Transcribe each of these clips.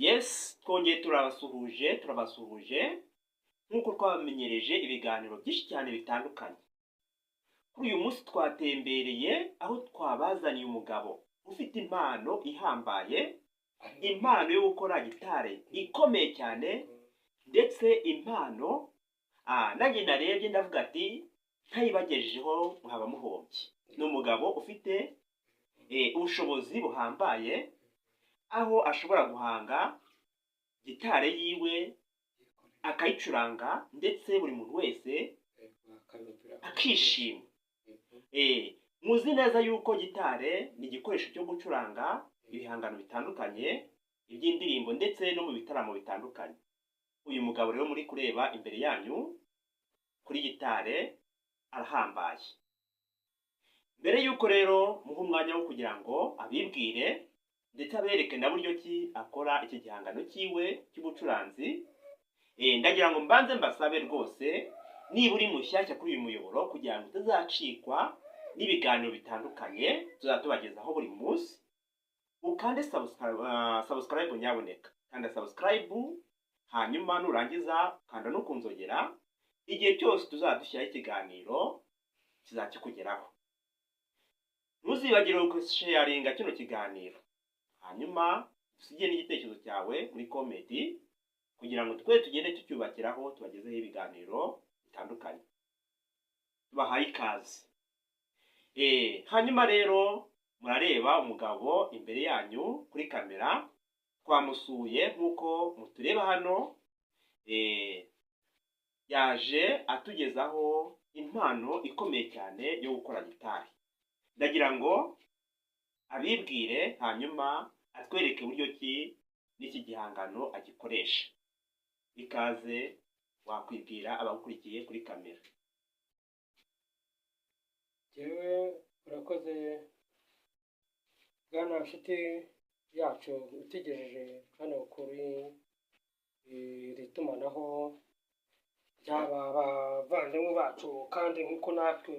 Yes, twongeye turabasuhuje nk'uko twabamenyereje ibiganiro byinshi cyane bitandukanye. Kuri uyu munsi twatembereye aho twabazaniye umugabo ufite impano ihambaye, impano yo gukora gitari ikomeye cyane, ndetse impano nanjye narebye ndavuga ati ntayibagejejeho mwaba muhombye. Ni umugabo ufite ubushobozi buhambaye, aho ashobora guhanga gitari yiwe akayicuranga ndetse buri muntu wese akishima. Muzi neza yuko gitari ni igikoresho cyo gucuranga ibihangano bitandukanye iby'indirimbo ndetse no mu bitaramo bitandukanye. Uyu mugabo rero muri kureba imbere yanyu kuri gitari arahambaye. Mbere yuko rero muha umwanya wo kugira ngo abibwire ndetse abereke na buryo ki akora iki gihangano cyiwe cy'ubucuranzi, ndagira ngo mbanze mbasabe rwose niba uri mushyashya kuri uyu muyoboro kugira ngo utazacikwa n'ibiganiro bitandukanye tuzatubagezaho buri munsi, ukande subscribe nyaboneka. Kanda subscribe, hanyuma nurangiza kanda no kunzogera, igihe cyose tuzadushyiraho ikiganiro kizakikugeraho. Ntuzibagire gusharinga kino kiganiro, hanyuma usige n'igitekerezo cyawe muri komenti kugira ngo twe tugende tucyubakiraho tubagezeho ibiganiro bitandukanye. Tubahaye ikaze. Hanyuma rero murareba umugabo imbere yanyu kuri kamera, twamusuye nk'uko mutureba hano, yaje atugezaho impano ikomeye cyane yo gukora gitari. Ndagira ngo abibwire hanyuma atwereke uburyo ki n'iki gihangano agikoresha. Ikaze, wakwibwira abagukurikiye kuri kamera. Jewe urakoze bwana nshuti yacu utegereje hano kuri iri tumanaho ry'aba bavandimwe bacu, kandi nk'uko natwe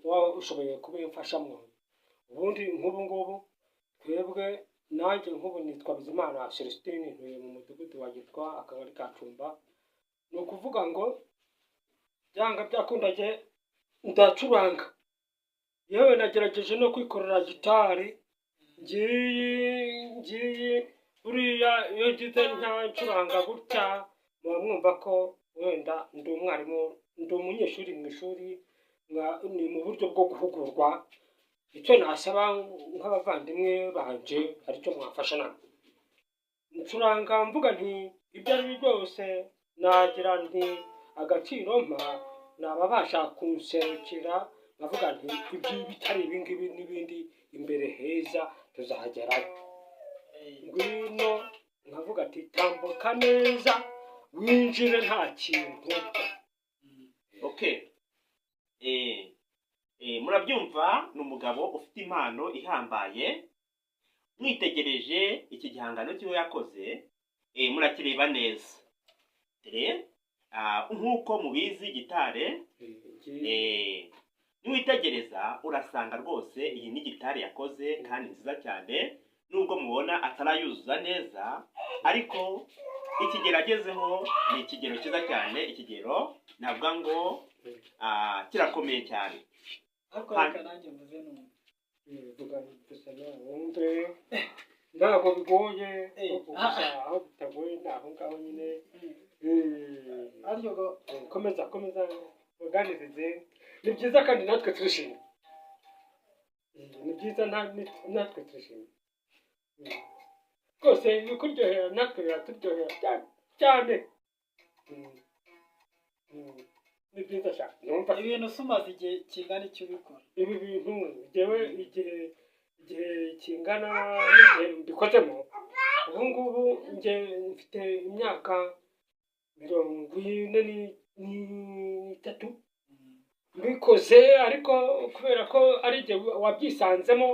wari ushoboye kubimfashamo. Ubundi nk'ubu ngubu twebwe nanjye nk'ubu nitwa Bizimana Celestin, ntuye mu mudugudu wa Gitwa, akagari ka Cumba. Ni ukuvuga ngo byanga byakundage ndacuranga, yewe nagerageje no kwikorera gitari ngiyi buriya iyo ngize ncuranga gutya muba mwumva ko wenda ndi umwarimu, ndi umunyeshuri mu ishuri, ni mu buryo bwo guhugurwa. Icyo nasaba nk'abavandimwe banje aricyo mwafasha namwe, ncuranga mvuga nti ibyo ari byo byose nagira nti agaciro mpa nababasha kunserukira, nkavuga nti ibyo bitari ibingibi n'ibindi imbere heza tuzagerayo. Ngwino nkavuga ati tambuka neza winjire nta kintu. Murabyumva, ni umugabo ufite impano ihambaye. Mwitegereje iki gihangano cyiwe yakoze, murakireba neza. Nk'uko mubizi gitari, niwitegereza urasanga rwose iyi ni gitari yakoze kandi nziza cyane, nubwo mubona atarayuzuza neza, ariko ikigero agezeho ni ikigero cyiza cyane. Ikigero navuga ngo kirakomeye cyane. Ntabwo bigoye, aho bitagoye naho ngaho nyine. Komeza muganirize, ni byiza kandi natwe turishimye. Ni byiza natwe turishimye rwose, bikuryohera natwe biraturyohera cyane. Ni byiza cyane. Ibintu umaze igihe kingana iki ubikora? Ibi bintu njyewe igihe kingana n'igihe mbikozemo, ubu ngubu njye mfite imyaka 43 mbikoze, ariko kubera ko ari jye wabyisanzemo,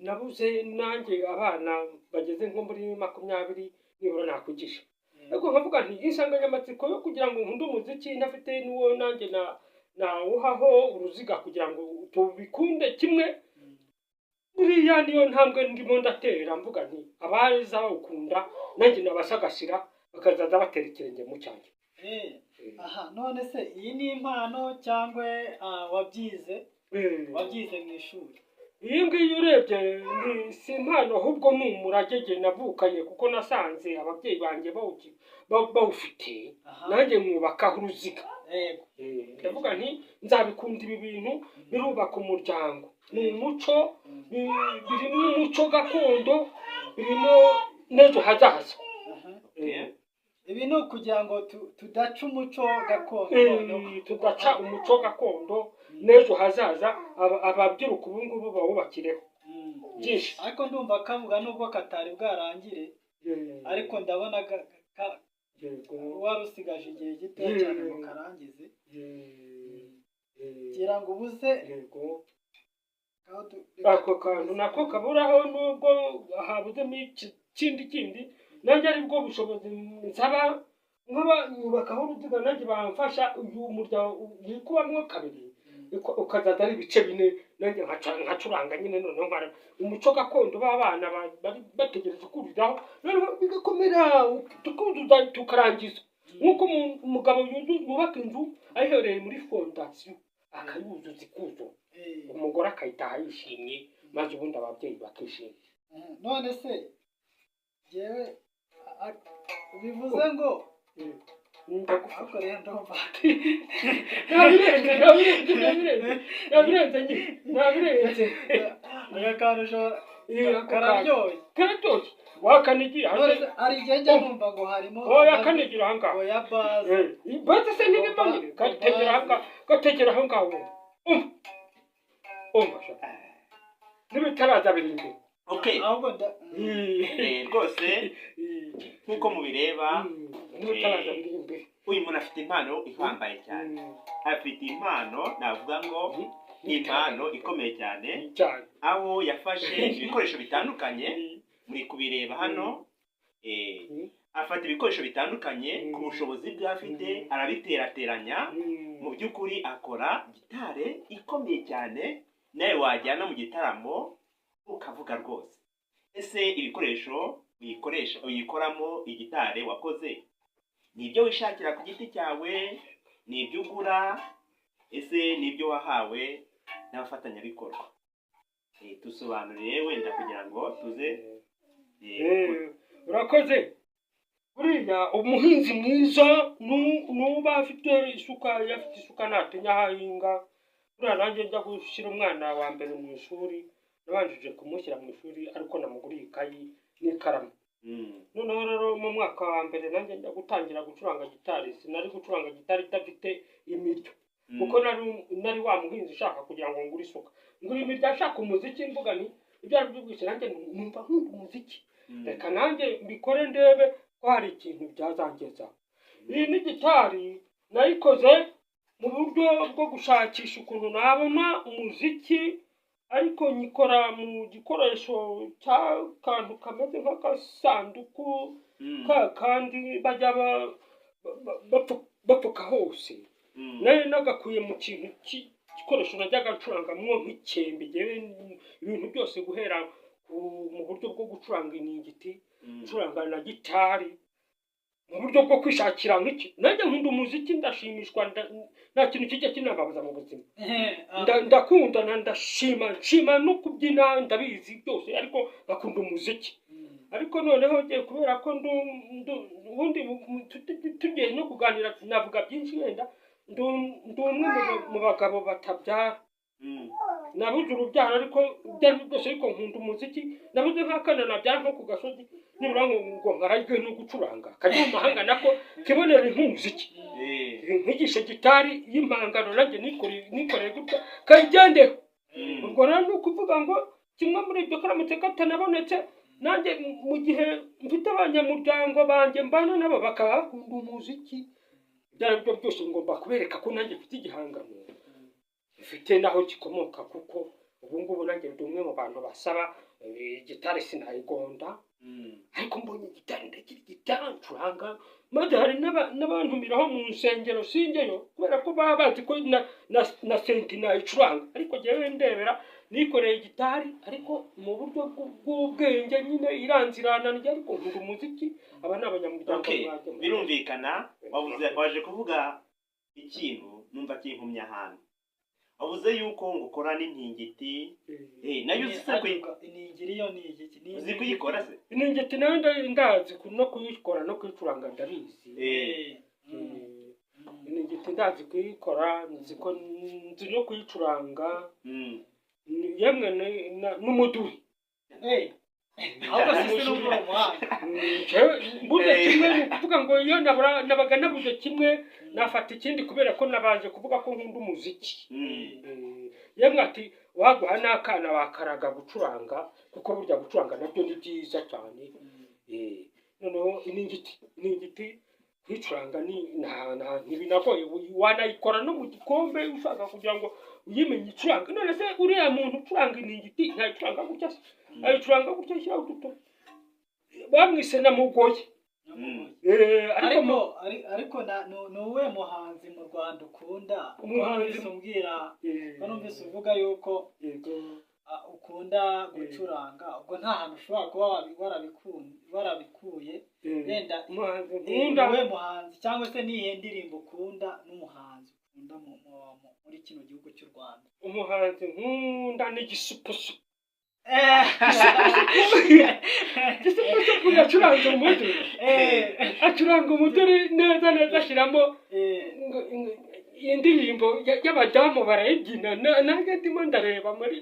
nabuze nanjye abana bageze nko muri 20 nibura nakwigisha. Ariko nkavuga nti insanganyamatsiko yo kugira ngo nkunde umuziki ntafite n'uwo nanjye nawuhaho uruziga kugira ngo tubikunde kimwe. Buriya niyo ntambwe ndimo ndatera mvuga nti abaza bawukunda nanjye nabasagashira bakazaza batera ikirenge mu cyanjye. aha none se iyi ni impano cyangwa wabyize mu ishuri? Iyi ngiyi urebye si impano ahubwo ni umurage navukanye kuko nasanze ababyeyi banjye bawufite nanjye mwubakaho uruziga. ndavuga nti nzabikunda ibi bintu birubaka umuryango. Ni umuco, birimo umuco gakondo, birimo n'ejo hazaza. ibi ni ukugira ngo tudaca umuco gakondo. Tudaca umuco gakondo n'ejo hazaza ababyiruka ubu ngubu bawubakireho byinshi. ariko ndumva kavuga nubwo katari bwarangire, ariko ndabona wari usigaje igihe gito cyane ngo karangize. gira ngo ubuze ako kantu nako kaburaho nubwo habuzemo ikindi nanjye aribwo bushobozi nsaba nkaba nyubakaho uruziga nanjye bamfasha uyu muryango wikubamwo kabiri ukazaza ari ibice bine nanjye nkacuranga nyine noneho nkara umuco gakondo b'abana bari bategereje kuriraho noneho bigakomera tukuzuza tukarangiza nk'uko umugabo yubaka inzu ayihereye muri fondasiyo akayuzuza ikuzo umugore akayitaha yishimye maze ubundi ababyeyi bakishima. none se yewe bivuze ngo ndagufakorera ndumva nabirenze agakanusho kararyoshye wakanigira hari igihe njya numva ngo harimo yakanigira ahangaha oya baze baze se n'ibimanyire gategera ahangaha umva n'ibitaraza biri imbere. ahubwo rwose nk'uko mubireba uyu muntu afite impano ihambaye cyane. Afite impano navuga ngo impano ikomeye cyane, aho yafashe ibikoresho bitandukanye muri kubireba hano. Afata ibikoresho bitandukanye ku bushobozi bwe afite arabiterateranya. Mu by'ukuri akora gitare ikomeye cyane nawe wajyana mu gitaramo ukavuga rwose. Ese ibikoresho uyikoramo igitare wakoze ni ibyo wishakira ku giti cyawe, ni ibyo ugura, ese ni ibyo wahawe n'abafatanyabikorwa? Tusobanuriye wenda kugira ngo tuze. urakoze. buriya umuhinzi mwiza nuba afite isuka, yafite isuka ntatinya aho ahinga. buriya nanjye njya gushyira umwana wa mbere mu ishuri nabanjije kumushyira mu ishuri ariko namuguriye ikayi n'ikaramu. noneho rero mu mwaka wa mbere nanjye njya gutangira gucuranga gitari. sinari gucuranga gitari idafite imiryo kuko nari wa muhinzi ushaka kugira ngo ngure isuka, ngura imiryo ashaka umuziki. mvuga ni ibyo ari byo byose nanjye numva nkunda umuziki, reka nanjye mbikore ndebe ko hari ikintu byazangeza. iyi ni gitari nayikoze mu buryo bwo gushakisha ukuntu nabona umuziki, ariko nyikora mu gikoresho cy'akantu kameze nk'agasanduku kandi bajya bapfuka hose. nari nagakuye mu kintu igikoresho najyaga ncurangamo nk'ikembe. ibintu byose guhera mu buryo bwo gucuranga iningiti, gucuranga na gitari, mu buryo bwo kwishakira nk'iki. nanjye nkunda umuziki, ndashimishwa, nta kintu kijya kinambabaza mu buzima. ndakunda ndashima no kubyina ndabizi byose, ariko ngakunda umuziki. ariko noneho ngiye kubera ko ubundi tugiye no kuganira navuga byinshi, wenda ndi umwe mu bagabo batabyara. nabuze urubyaro ariko byari byose, ariko nkunda umuziki. nabuze nk'akana nabyara nko ku gasozi nibura ngo nkarajwe no gucuranga kajya mu mahanga nako kibonera nk'umuziki. nkigishe gitari y'impangano nanjye nikoreye gutya kayigendeho. ubwo rero ni ukuvuga ngo kimwe muri ibyo karamutse katanabonetse, nanjye mu gihe mfite abanyamuryango banjye mbana nabo bakaba bakunda umuziki, ibyo ari byo byose ngomba kubereka ko nanjye mfite igihangano mfite naho gikomoka. kuko ubu ngubu nanjye ndi umwe mu bantu basaba gitari sinayigonda, ariko mbonye gitari ndagira gitari ncuranga maze hari n'abantumiraho mu nsengero singeyo kubera ko baba bazi ko na senti nayicuranga ariko jyewe ndebera nikoreye gitari ariko mu buryo bw'ubwenge nyine iranzirananjye ariko nkunda umuziki aba ni abanyamuryango birumvikana waje kuvuga ikintu numva kinkumye ahantu wavuze yuko ngo ukora n'intingiti nayo uzi iningiri yo ni igiki uzi kuyikora se iningiti nayo ndazi no kuyikora no kuyicuranga ndabizi iningiti ndazi kuyikora nzi no kuyicuranga yemwe n'umuduri ahubwo sisi n'ubwo muhanga mbuze kimwe ni ukuvuga ngo iyo nabaga nabuze kimwe nafata ikindi kubera ko nabanje kuvuga ko nkunda umuziki yemwe ati waguha n'akana wakaraga gucuranga kuko burya gucuranga nabyo ni byiza cyane noneho iningiti kwicuranga ntibinagoye wanayikora no mu gikombe ushaka kugira ngo uyimenye icuranga none se uriya muntu ucuranga iningiti ntayicuranga gutya se ayicuranga gutya ashyiraho uduto bamwise na mugoye ariko ni uwe muhanzi mu Rwanda ukunda umuhanzi umbwira ko numvise uvuga yuko ukunda gucuranga ubwo nta hantu ushobora kuba warabikuye wenda uwe muhanzi cyangwa se nihe ndirimbo ukunda n'umuhanzi ukunda muri kino gihugu cy'u Rwanda umuhanzi nkunda n'igisupusupu acuranga umuduri acuranga umuduri neza ashyiramo indirimbo y'abadamu barayibyina nanjye ndimo ndareba muri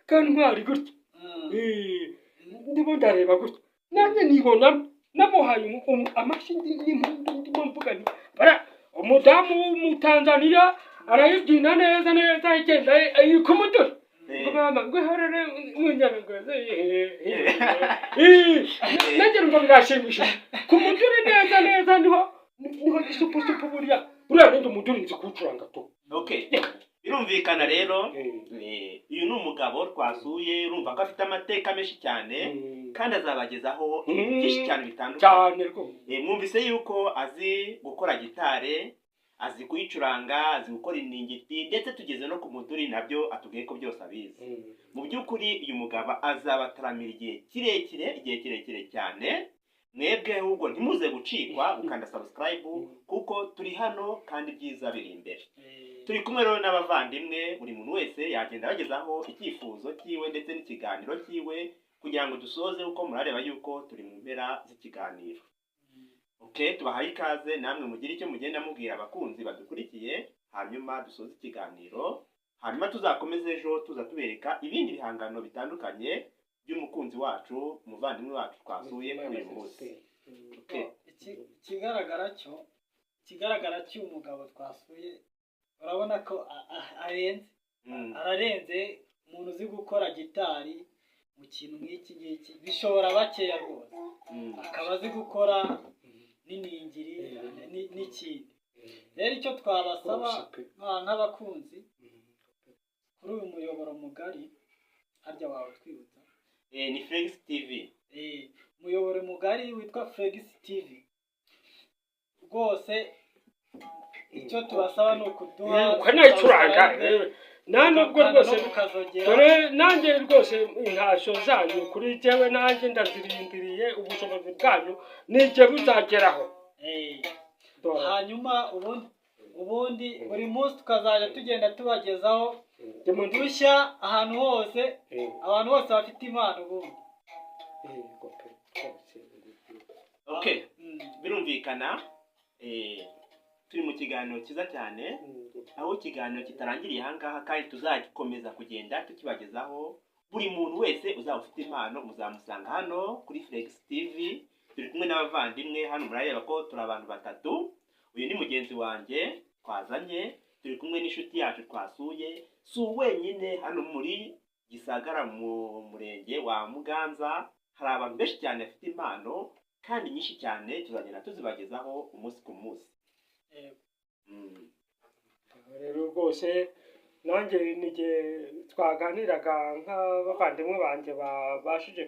kantwari gutya ndimo ndareba gutya nanjye nibonamo namuhaye amashyi ndimo mvuga nti umudamu w'umutanzaniya arayibyina neza igenda ku muduri mama ngo harare munyana ngo nanjye ngo birashimisha ku muduri neza niho gisupusupu buriya ndi umuduri nzi kuwucuranga tu birumvikana rero uyu ni umugabo twasuye urumva ko afite amateka menshi cyane kandi azabagezaho byinshi cyane bitandukanye mwumvise yuko azi gukora gitare azi kuyicuranga azi gukora iningiti ndetse tugeze no ku muduri nabyo atubwiye ko byose abizi mu by'ukuri uyu mugabo azabataramira igihe kirekire cyane mwebwe ahubwo ntimuze gucikwa gukanda subscribe kuko turi hano kandi byiza biri imbere turi kumwe rero n'abavandimwe buri muntu wese yagenda bagezaho icyifuzo cyiwe ndetse n'ikiganiro cyiwe kugira ngo dusoze uko murareba yuko turi mu mpera z'ikiganiro tubahaye ikaze namwe mugire icyo mugenda mubwira abakunzi badukurikiye hanyuma dusoze ikiganiro hanyuma tuzakomeze ejo tuza tubereka ibindi bihangano bitandukanye by'umukunzi wacu umuvandimwe wacu twasuye kuri uyu munsi ikigaragara cy'umugabo twasuye urabona ko ararenze umuntu uzi gukora gitari mu kintu nk'iki ngiki bishobora bakeya rwose akaba azi gukora n'iningiri n'ikindi rero icyo twabasaba nk'abakunzi kuri uyu muyoboro mugari harya wawe twibutsa ni Flex TV umuyoboro mugari witwa Flex TV rwose icyo tubasaba ni ukuduha ukanayicuranga nubwo rwose dore nanjye rwose intashyo zanyu kuri jyewe nanjye ndazirindiriye ubushobozi bwanyu nijye buzageraho hanyuma ubundi buri munsi tukazajya tugenda tubagezaho dushya ahantu hose abantu bose bafite impano ubundi birumvikana turi mu kiganiro cyiza cyane aho ikiganiro kitarangiriye ahangaha kandi tuzakomeza kugenda tukibagezaho buri muntu wese uzaba ufite impano muzamusanga hano kuri Flex TV turi kumwe n'abavandimwe hano murareba ko turi abantu batatu uyu ni mugenzi wanjye twazanye turi kumwe n'inshuti yacu twasuye si wenyine hano muri Gisagara mu murenge wa Muganza hari abantu benshi cyane bafite impano kandi nyinshi cyane tuzagenda tuzibagezaho umunsi ku munsi rero rwose nanjye n'igihe twaganiraga nk'abavandimwe banjye babashije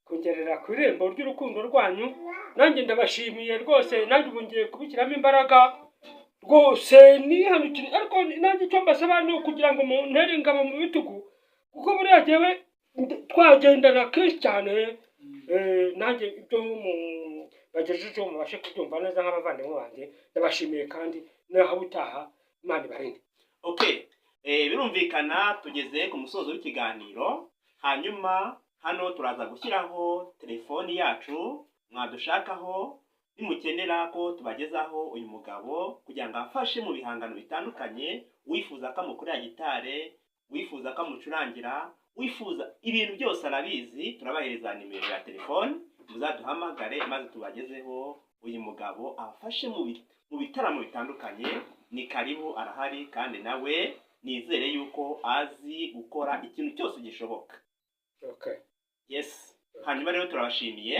kungerera ku irembo ry'urukundo rwanyu. Nanjye ndabashimiye rwose, nanjye ubu ngiye kubishyiramo imbaraga rwose nihanukire, ariko nanjye icyo mbasaba ni ukugira ngo muntere ingabo mu bitugu, kuko buriya jyewe twagendana kenshi cyane. Nanjye ibyo bagejejeho mubashe kubyumva neza nk'abavandimwe banjye. Ndabashimiye kandi naho utaha Imana ibarinde. Okay, birumvikana tugeze ku musozo w'ikiganiro. Hanyuma hano turaza gushyiraho telefoni yacu mwadushakaho nimukenera ko tubagezaho uyu mugabo kugira ngo afashe mu bihangano bitandukanye. Wifuza ko amukorera gitare, wifuza ko amucurangira, wifuza ibintu byose arabizi. Turabahereza nimero ya telefone, muzaduhamagare maze tubagezeho uyu mugabo afashe mu bitaramo bitandukanye. Ni karibu, arahari, kandi nawe nizere yuko azi gukora ikintu cyose gishoboka. Okay. Yes. Hanyuma rero turabashimiye.